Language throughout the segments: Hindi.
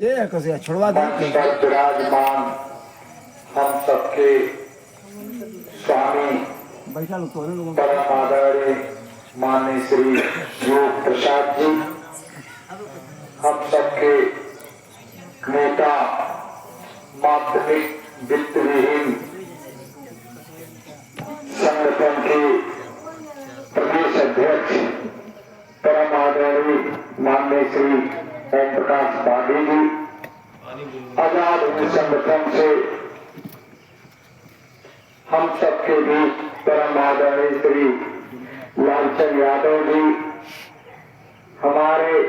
ये कैसे छुड़वा दे विराजमान हम सबके स्वामी बैठा लो तो परम आदरणीय माननीय श्री योग प्रसाद जी, हम सबके नेता, माध्यमिक वित्त विहीन संगठन के प्रदेश अध्यक्ष परम आदरणीय माननीय श्री ओम प्रकाश बागी जी, आजाद हिंद संगठन से हम सबके बीच परम आदरणीय श्री लालचंद यादव जी, हमारे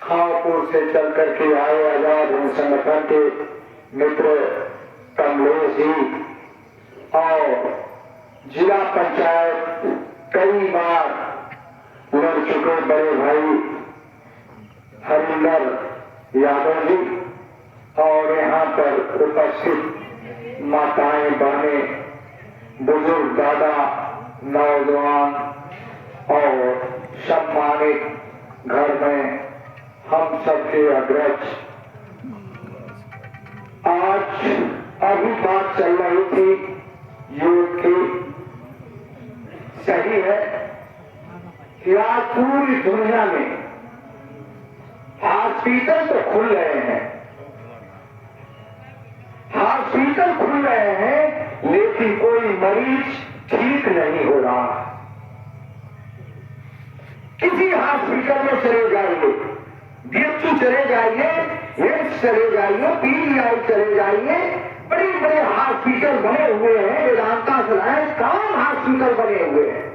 खानपुर से चल करके आए आजाद हिंद संगठन के मित्र कमलेश जी और जिला पंचायत कई बार लड़ चुके बड़े भाई हरिंदर यादव जी और यहाँ पर उपस्थित माताएं, बहनें, बुजुर्ग, दादा, नौजवान और सम्मानित घर में हम सबके अग्रज। आज अभी बात चल रही थी योग की, सही है कि आज पूरी दुनिया में हॉस्पिटल तो खुल रहे हैं, हॉस्पिटल खुल रहे हैं, लेकिन कोई मरीज ठीक नहीं हो रहा। किसी हॉस्पिटल में चले जाइए, बीएचयू चले जाइए, एम्स चले जाइए, पीजीआई चले जाइए, बड़े बड़े हॉस्पिटल बने हुए हैं, वेदांता सलाह काम हॉस्पिटल बने हुए हैं,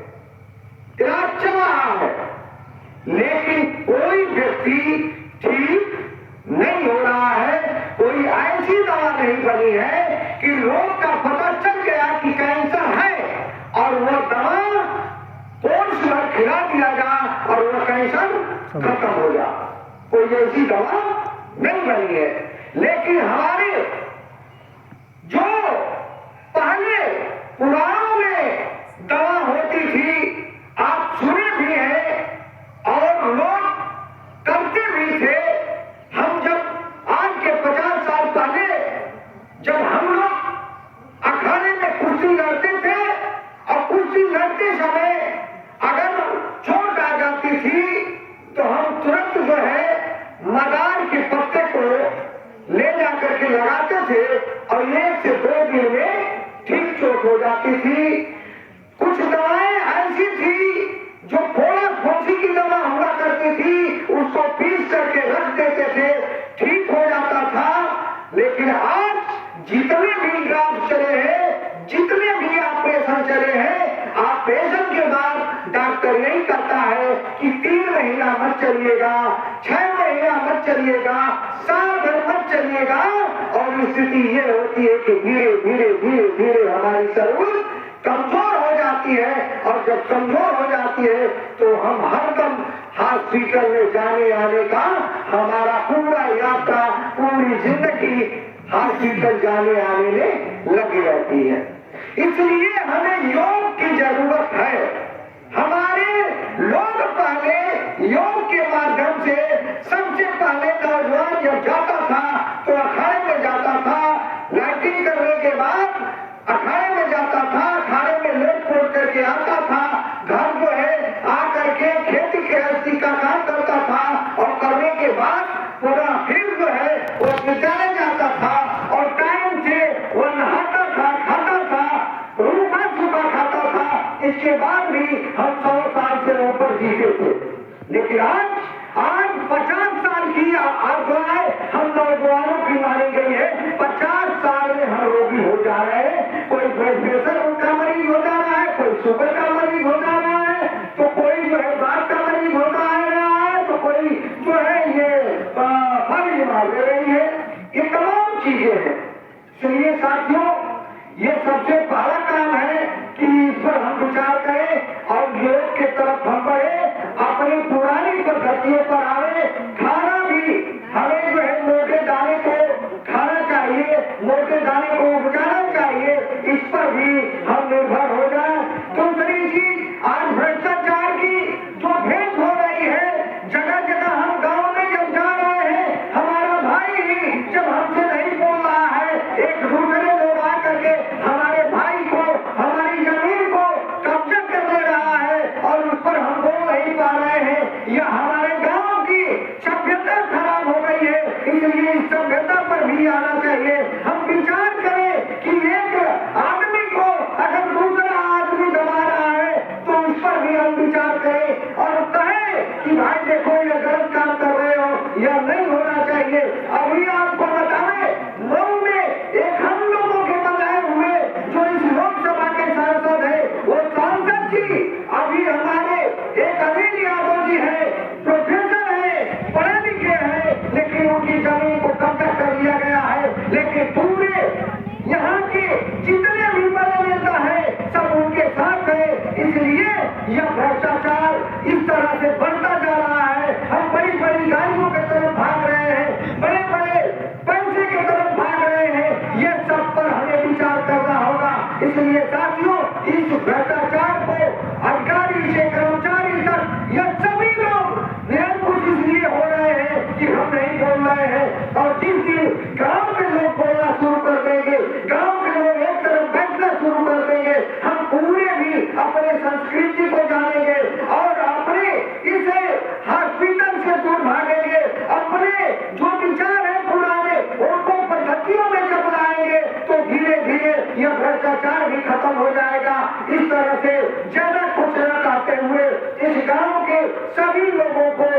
इलाज चल रहा है, लेकिन कोई व्यक्ति ठीक नहीं हो रहा है। कोई ऐसी दवा नहीं बनी है कि रोग का पता चल गया कि कैंसर है और वह दवा कोर्स में खिला दिया जाए और वह कैंसर खत्म हो जाए। कोई ऐसी दवा नहीं बनी है, लेकिन हमारे जो पहले पुराणों में दवा होती थी, आप सुने भी हैं और लोग करते भी थे। हम जब आज के 50 साल पहले जब हम लोग अखाड़े में कुश्ती लड़ते थे और कुश्ती लड़ते समय अगर चोट आ जाती थी तो हम तुरंत जो है मदार के पत्ते को ले जाकर के लगाते थे और 1 से 2 दिन में ठीक चोट हो जाती थी। कुछ दवाएं ऐसी थी जो फोड़ा फोसी की दवा हुआ करती थी, उसको पीस करके रख देते थे, ठीक हो जाता था। लेकिन आज जितने भी ड्राफ्ट चले हैं, जितने भी ऑपरेशन चले हैं, ऑपरेशन के बाद डॉक्टर यही कहता है कि 3 महीना मत चलिएगा, 6 महीना मत चलिएगा, साल भर मत चलिएगा। और स्थिति ये होती है कि धीरे धीरे धीरे धीरे हमारी शरीर कमजोर हो जाती है और जब कमजोर हो जाती है तो हम हरदम हॉस्पिटल में जाने आने का हमारा पूरा यात्रा, पूरी जिंदगी हॉस्पिटल जाने आने में लगी रहती है। इसलिए हमें योग की जरूरत है। हमारे लोग पहले योग के माध्यम से सबसे पहले नौजवान जब जाता था तो अखाड़े में जाता था, लाइटिंग करने के बाद अखाड़े में जाता था, अखाड़े में लेट पोट करके आता था, घर जो है आकर के खेती गृहस्थी का काम करता था और करने के बाद पूरा फिर जो है वो विद्यालय जाता था और टाइम से वो नहाता था, खाता था, रूखा सूखा खाता था। इसके बाद भी हम 100 साल से ऊपर जीते थे। लेकिन आज 50 साल की आयुआएं हम नौजवानों की मानी गई है। 50 साल में हम रोगी हो जा रहे हैं। कोई ब्लड प्रेशर का मरीज हो जा रहा है, कोई शुगर का मरीज हो जा रहा है, तो कोई जो है बात का मरीज हो रहा है, तो कोई जो है ये फल बीमार ले रही है। ये तमाम चीजें हैं। इसलिए साथियों, ये सबसे पहला काम है कि इस पर हम विचार करें और योग के तरफ हम बढ़े, अपनी पुरानी पद्धतियों पर आवे। खाना भी हमें जो है मोटे दाने को खाना चाहिए, मोटे दाने को उपजाना चाहिए, इस पर भी हम निर्भर हो जाए। दूसरी चीज, आज भ्रष्टाचार की जो भेंट हो रही है, जगह जगह हम गांव में जब जा रहे हैं, हमारे इसलिए इस सभ्यता पर भी आना चाहिए। हम विचार करें कि एक आदमी को अगर दूसरा आदमी दबा रहा है तो उस पर भी हम विचार करें और कहें कि भाई देखो ये गलत काम कर रहे हो, यह नहीं होना चाहिए। अभी आपको बताएं, मऊ में एक हम लोगों के बनाए हुए जो इस लोकसभा के सांसद है, वो सांसद जी अभी हमारे एक अनिल यादव जी है, प्रोफेसर है, पढ़े लिखे हैं, लेकिन उनकी जमीन को कब्जा कर लिया गया है। लेकिन पूरे यहाँ के जितने भी बड़े नेता हैं सब उनके साथ है। इसलिए यह भ्रष्टाचार इस तरह से बढ़ता जा रहा है। हम बड़ी बड़ी गाड़ियों की तरफ भाग रहे हैं, बड़े बड़े पैसे की तरफ भाग रहे हैं। ये सब पर हमें विचार करना होगा। इसलिए साथियों, इस भ्रष्टाचार को अधिकारी से कर्मचारी तक यह सभी लोग निरंकुश इसलिए हो रहे हैं कि हम नहीं बोल रहे हैं। और जिस दिन गांव के लोग बोलना शुरू कर देंगे, गांव के लोग एक तरफ बैठना शुरू कर देंगे, हम पूरे भी अपने संस्कृति को जानेंगे और अपने इसे हॉस्पिटल से दूर भागेंगे। अपने जो विचार है पुराने उनको पद्धतियों में जब लाएंगे तो धीरे धीरे यह भ्रष्टाचार भी खत्म हो जाएगा। इस तरह से ज्यादा कुछ न कहते हुए इस गांव के सभी लोगों को